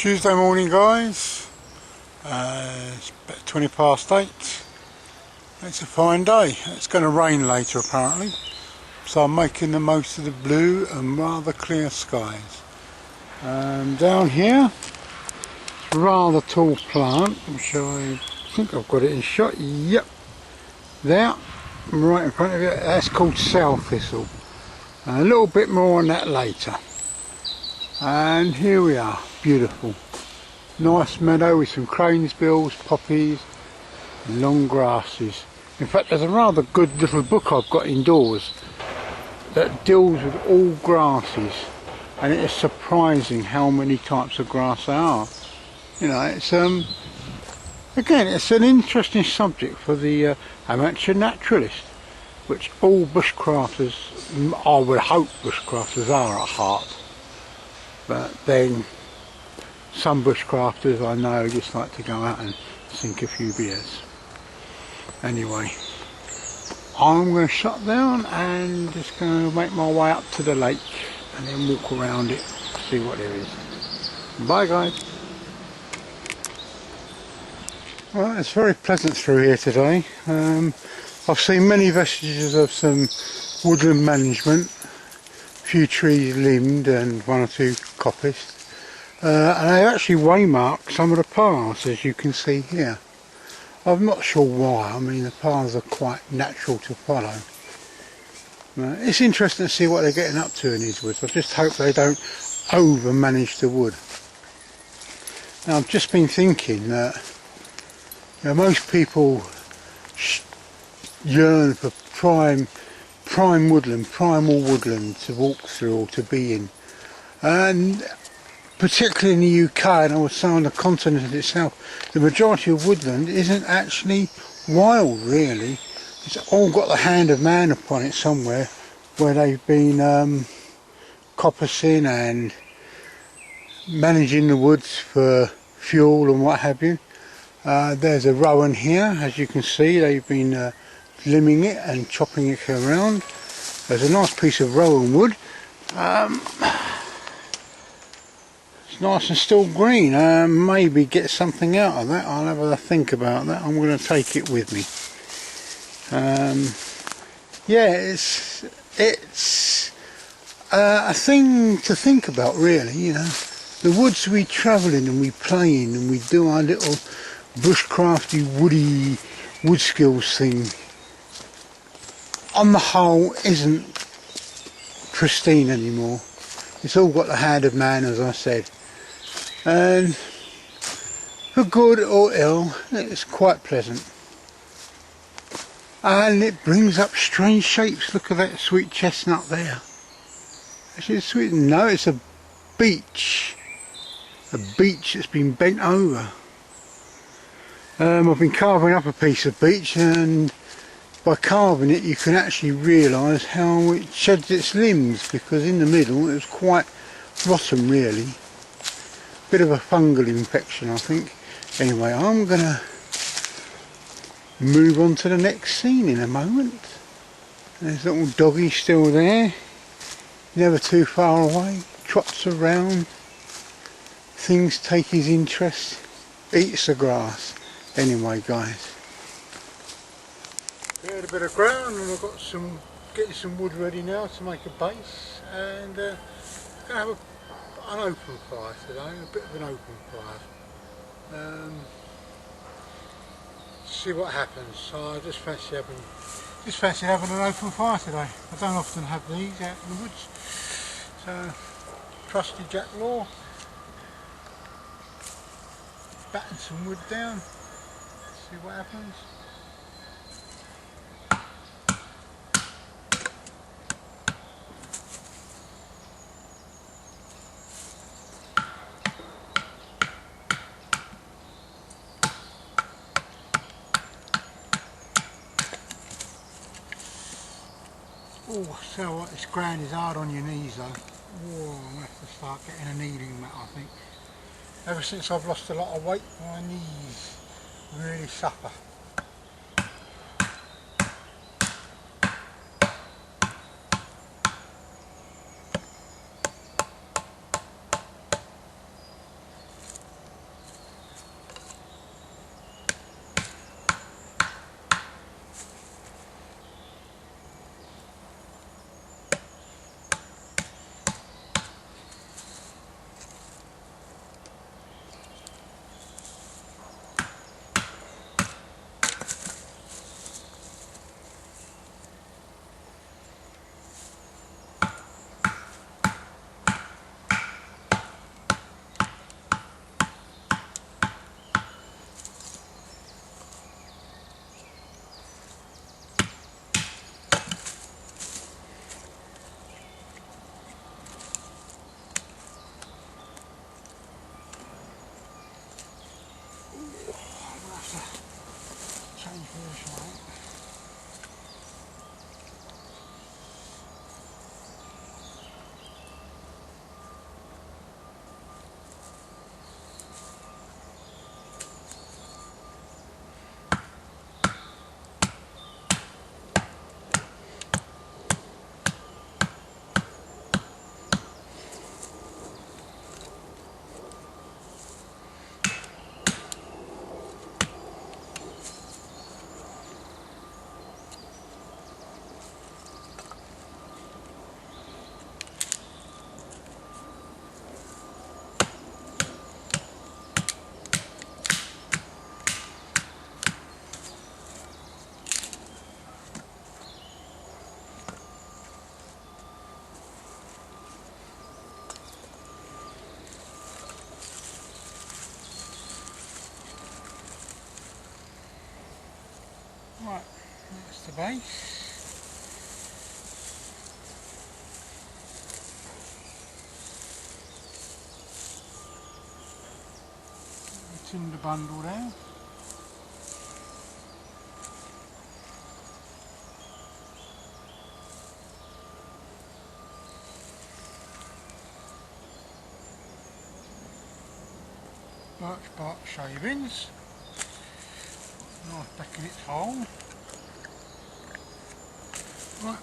Tuesday morning, guys. It's about 20 past 8. It's a fine day. It's going to rain later apparently, so I'm making the most of the blue and rather clear skies. Down here, it's a rather tall plant, which I think I've got it in shot. Yep, there, right in front of you. That's called sow thistle. A little bit more on that later. And here we are, beautiful. Nice meadow with some cranesbills, poppies, and long grasses. In fact, there's a rather good little book I've got indoors that deals with all grasses, and it is surprising how many types of grass there are. You know, it's again, it's an interesting subject for the amateur naturalist, which all bushcrafters, I would hope bushcrafters are at heart. But then some bushcrafters I know just like to go out and sink a few beers. Anyway, I'm going to shut down and just going to make my way up to the lake and then walk around it, see what there is. Bye guys. Well, it's very pleasant through here today. I've seen many vestiges of some woodland management. Few trees limbed and one or two coppiced, and they actually waymarked some of the paths, as you can see here. I'm not sure why. I mean, the paths are quite natural to follow. It's interesting to see what they're getting up to in these woods. I just hope they don't over manage the wood. Now, I've just been thinking that most people yearn for prime woodland, primal woodland to walk through or to be in, and particularly in the UK, and I would say on the continent itself, the majority of woodland isn't actually wild really. It's all got the hand of man upon it somewhere, where they've been coppicing and managing the woods for fuel and what have you. There's a rowan here, as you can see. They've been limbing it and chopping it around. There's a nice piece of rowan wood. It's nice and still green. Maybe get something out of that. I'll have a think about that. I'm going to take it with me. Yeah, it's a thing to think about really. You know, the woods we travel in and we play in and we do our little bushcrafty woody wood skills thing, on the whole isn't pristine anymore. It's all got the hand of man, as I said, and for good or ill it's quite pleasant, and it brings up strange shapes. Look at that sweet chestnut there. Actually it's sweet. No, it's a beech that's been bent over. I've been carving up a piece of beech, and by carving it you can actually realise how it sheds its limbs, because in the middle it was quite rotten really. Bit of a fungal infection I think. Anyway, I'm going to move on to the next scene in a moment. There's a little doggy still there, never too far away, trots around, things take his interest, eats the grass. Anyway guys, cleared a bit of ground and I've got getting some wood ready now to make a base, and going to have an open fire today, a bit of an open fire. See what happens. So I just fancy having an open fire today. I don't often have these out in the woods. So trusty Jack Law, batten some wood down. See what happens. Oh, so what, this ground is hard on your knees though. Oh, I'm going to have to start getting a kneeling mat I think. Ever since I've lost a lot of weight, my knees really suffer. Right, that's the base. It's in the bundle there. Birch bark shavings. Nice back in its hole. Right.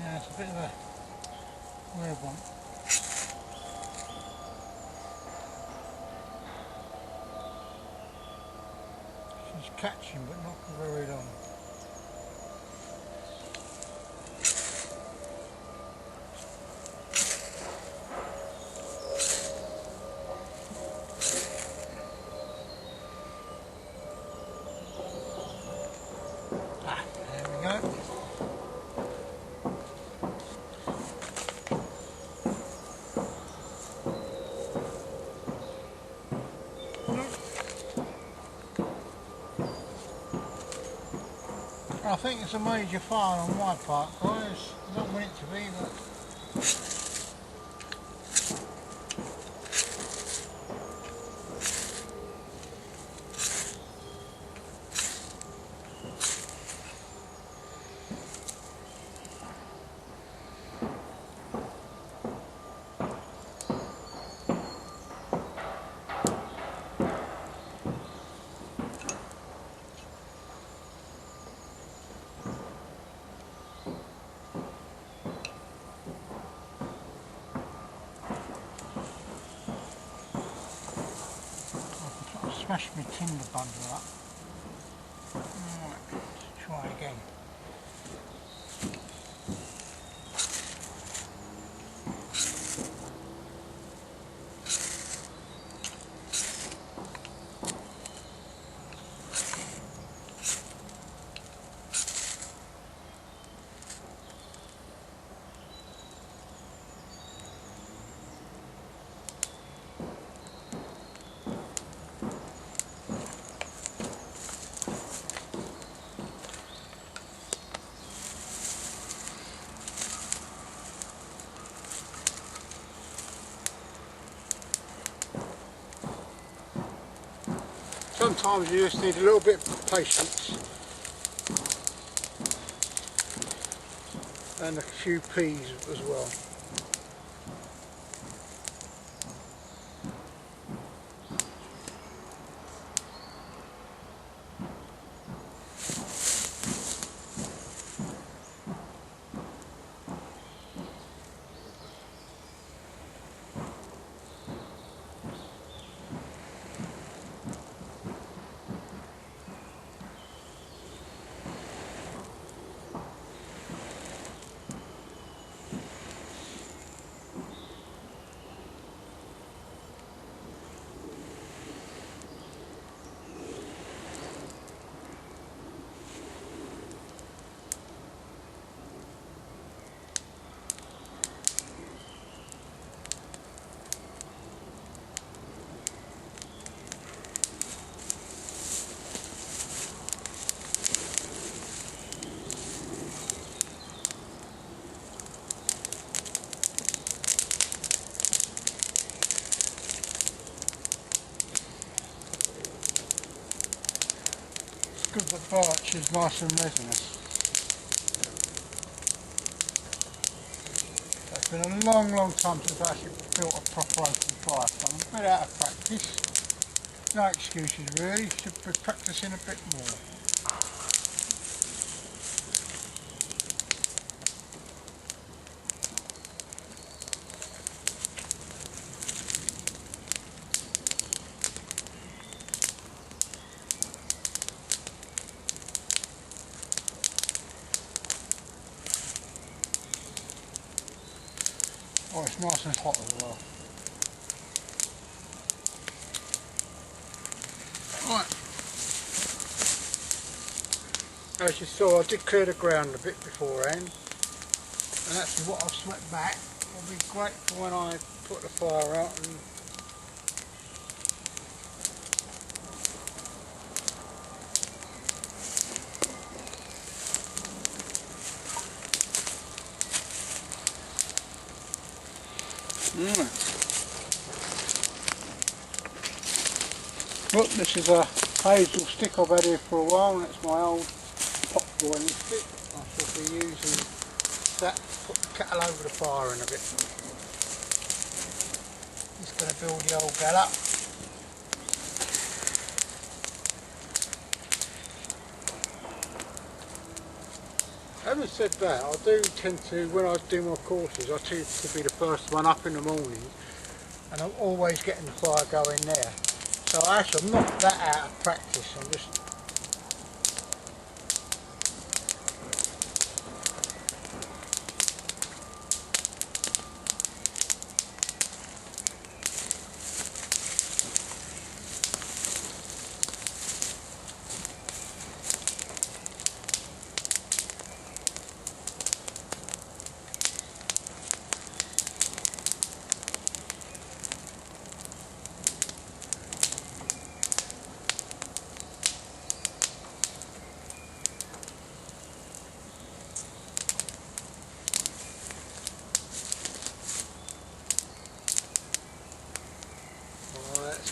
Yeah, it's a bit of a weird one. She's catching but not for very long. Ah, there we go. I think it's a major fail on my part, guys. Not meant to be, but I smashed my tinder bundle up. Right, let's try again. Sometimes you just need a little bit of patience and a few peas as well. of the birch is nice and resinous. It's been a long time since I actually built a proper open fire, so I'm a bit out of practice. No excuses really, should be practising a bit more. Oh, it's nice and hot as well. Right. As you saw, I did clear the ground a bit beforehand, and actually what I've swept back will be great for when I put the fire out and Look, this is a hazel stick I've had here for a while, and it's my old pot boiling stick. I shall be using that to put the kettle over the fire in a bit. Just going to build the old gal up. Having said that, I do tend to, when I do my courses, I tend to be the first one up in the morning, and I'm always getting the fire going there. So actually I'm not that out of practice, I'm just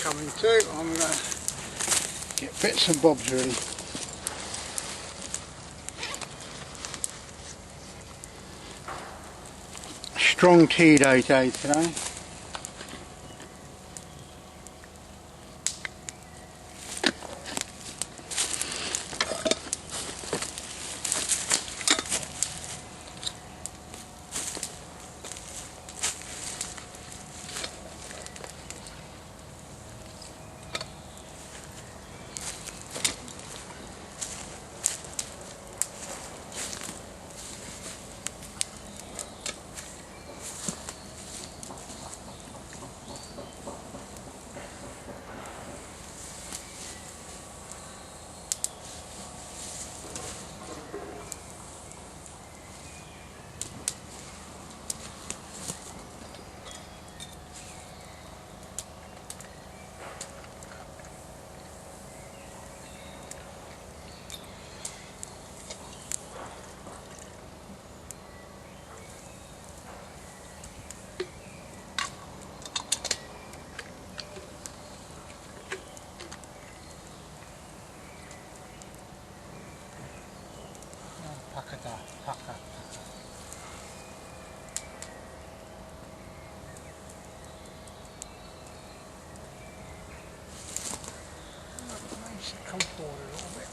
coming to. I'm going to get bits and bobs really. Strong tea day today. Paka. Makes it come forward a little bit.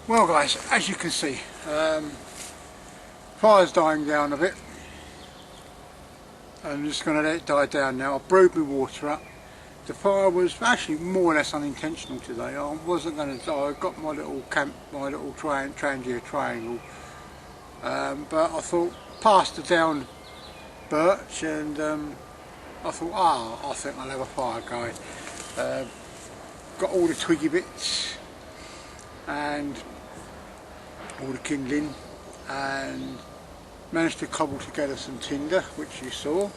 Well guys, as you can see, fire's dying down a bit. I'm just going to let it die down now. I've brewed my water up. The fire was actually more or less unintentional today. I wasn't going to, I got my little Trangia triangle, but I thought, past the down birch, and I thought, I think I'll have a fire going. Got all the twiggy bits and all the kindling, and managed to cobble together some tinder, which you saw.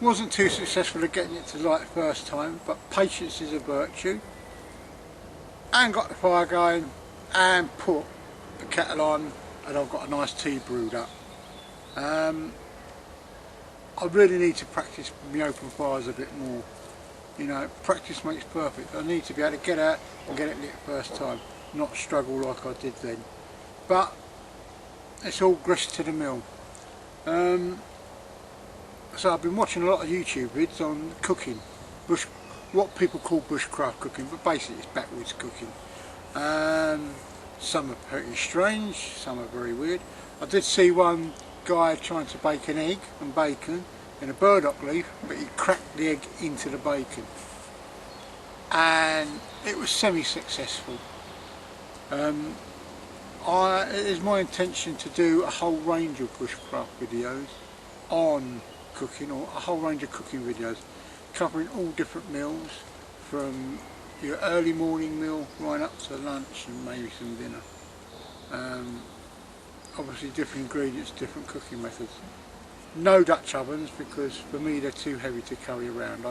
Wasn't too successful at getting it to light first time, but patience is a virtue. And got the fire going and put the kettle on, and I've got a nice tea brewed up. I really need to practice my open fires a bit more. You know, practice makes perfect. I need to be able to get out and get it lit first time, not struggle like I did then. But it's all grist to the mill. So I've been watching a lot of YouTube vids on cooking, what people call bushcraft cooking, but basically it's backwoods cooking. Some are pretty strange, some are very weird. I did see one guy trying to bake an egg and bacon in a burdock leaf, but he cracked the egg into the bacon, and it was semi-successful. It is my intention to do a whole range of bushcraft videos on cooking, or a whole range of cooking videos covering all different meals, from your early morning meal right up to lunch and maybe some dinner. Obviously different ingredients, different cooking methods. No Dutch ovens, because for me they're too heavy to carry around.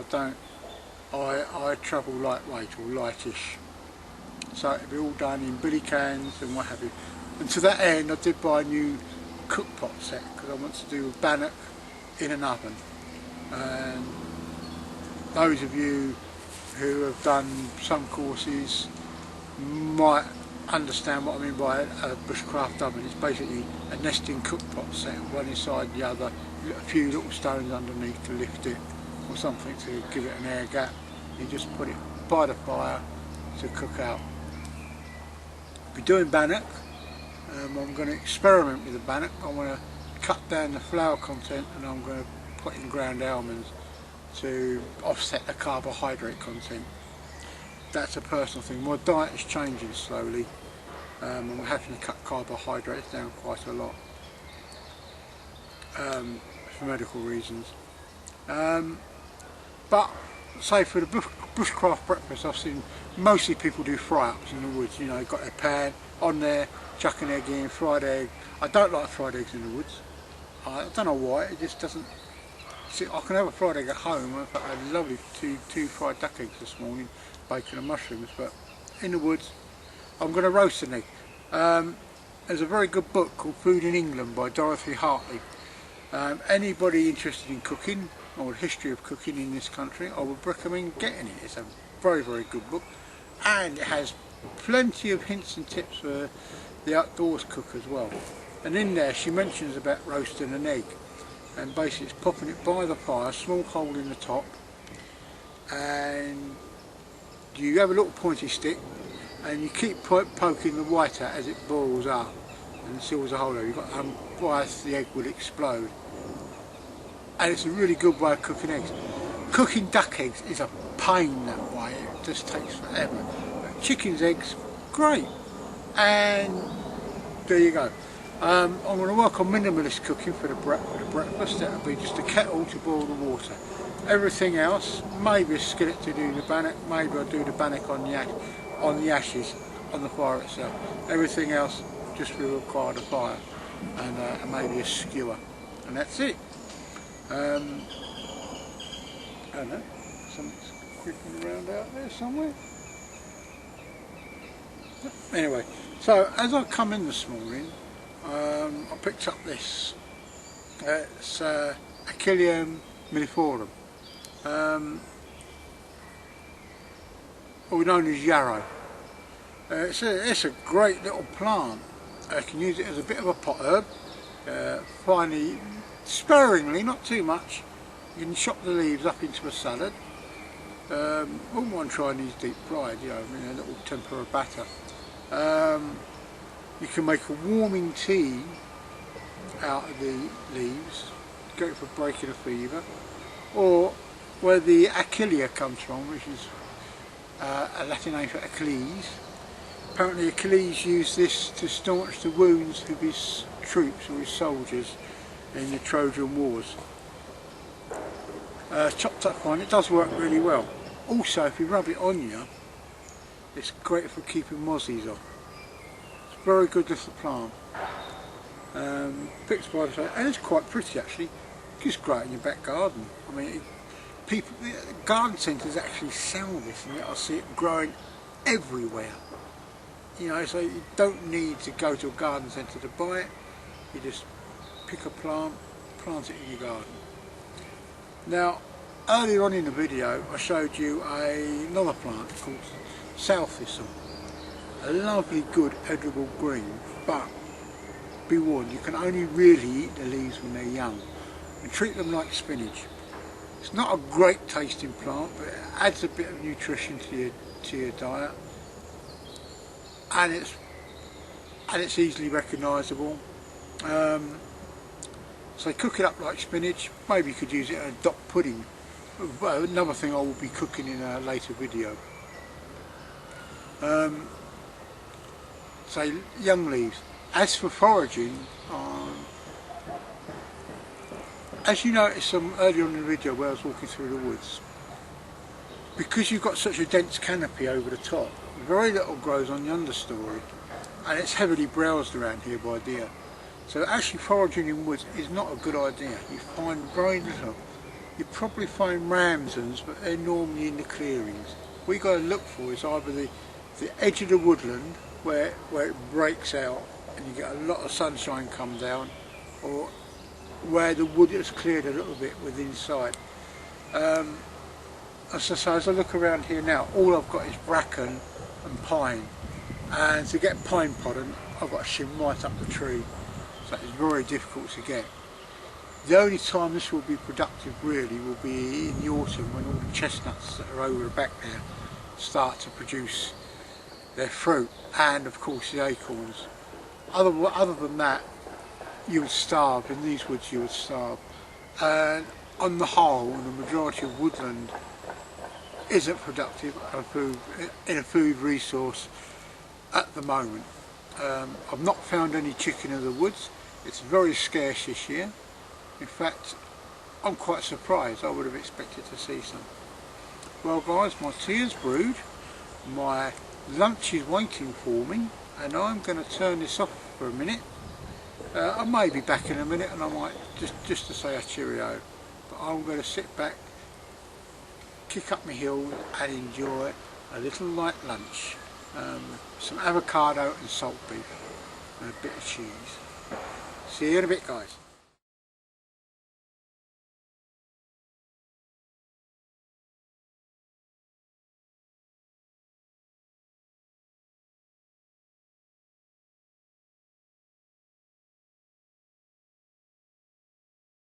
I travel lightweight or lightish, so it'll be all done in billy cans and what have you. And to that end I did buy a new cook pot set, because I want to do a bannock in an oven. And those of you who have done some courses might understand what I mean by a bushcraft oven. It's basically a nesting cook pot set, one inside the other, a few little stones underneath to lift it, or something to give it an air gap. You just put it by the fire to cook out. I'll be doing bannock. I'm going to experiment with the bannock. I want to cut down the flour content, and I'm going to put in ground almonds to offset the carbohydrate content. That's a personal thing. My diet is changing slowly. I'm having to cut carbohydrates down quite a lot for medical reasons. But say for the bushcraft breakfast, I've seen mostly people do fry-ups in the woods. You know, got their pan on there, chuck an egg in, fried egg. I don't like fried eggs in the woods. I don't know why, it just doesn't. See, I can have a fried egg at home. In fact, I had lovely two fried duck eggs this morning, bacon and mushrooms, but in the woods I'm going to roast an egg. There's a very good book called Food in England by Dorothy Hartley. Anybody interested in cooking or the history of cooking in this country, I would recommend getting it. It's a very, very good book, and it has plenty of hints and tips for the outdoors cook as well. And in there she mentions about roasting an egg, and basically it's popping it by the fire, small hole in the top, and you have a little pointy stick and you keep poking the white out as it boils up and seals the hole there. You've got otherwise the egg will explode. And it's a really good way of cooking eggs. Cooking duck eggs is a pain that way, it just takes forever. But chicken's eggs, great. And there you go. I'm going to work on minimalist cooking for the breakfast. That'll be just a kettle to boil the water. Everything else, maybe a skillet to do the bannock, maybe I'll do the bannock on the ashes, on the fire itself. Everything else just will require the fire, and maybe a skewer, and that's it. I don't know, something's creeping around out there somewhere. Anyway, so as I come in this morning, I picked up this. It's Achilleum milliforum, or known as yarrow. It's a great little plant. I can use it as a bit of a pot herb, finely, sparingly, not too much. You can chop the leaves up into a salad. Wouldn't want to try these deep fried, you know, in a little tempura batter. You can make a warming tea out of the leaves, go for breaking a fever, or where the Achillea comes from, which is a Latin name for Achilles. Apparently Achilles used this to staunch the wounds of his troops or his soldiers in the Trojan Wars. Chopped up fine, it does work really well. Also, if you rub it on you, it's great for keeping mozzies off. It's a very good little plant. Picked by the side, and it's quite pretty actually. Just grow it in your back garden. I mean, garden centres actually sell this, and I see it growing everywhere. You know, so you don't need to go to a garden centre to buy it. You just pick a plant, plant it in your garden. Now, earlier on in the video, I showed you another plant called sow thistle. A lovely, good, edible green, but be warned, you can only really eat the leaves when they're young, and treat them like spinach. It's not a great tasting plant, but it adds a bit of nutrition to your diet, and it's easily recognisable. So cook it up like spinach. Maybe you could use it in a duck pudding. Another thing I will be cooking in a later video. So young leaves. As for foraging, as you noticed earlier on in the video where I was walking through the woods, because you've got such a dense canopy over the top, very little grows on the understory, and it's heavily browsed around here by deer. So actually foraging in woods is not a good idea. You find very little. You probably find ramsons, but they're normally in the clearings. What you've got to look for is either the edge of the woodland where it breaks out and you get a lot of sunshine come down, or where the wood is cleared a little bit within sight. As I look around here now, all I've got is bracken and pine, and to get pine pollen I've got to shim right up the tree, so it's very difficult to get. The only time this will be productive really will be in the autumn, when all the chestnuts that are over the back there start to produce their fruit, and of course the acorns. Other than that, you would starve. In these woods you would starve. And on the whole, the majority of woodland isn't productive in a food resource at the moment. I've not found any chicken in the woods. It's very scarce this year. In fact, I'm quite surprised. I would have expected to see some. Well guys, my tea is brewed, my lunch is waiting for me, and I'm going to turn this off for a minute. I may be back in a minute, and I might just to say a cheerio, but I'm going to sit back, kick up my heels and enjoy a little light lunch. Some avocado and salt beef and a bit of cheese. See you in a bit guys.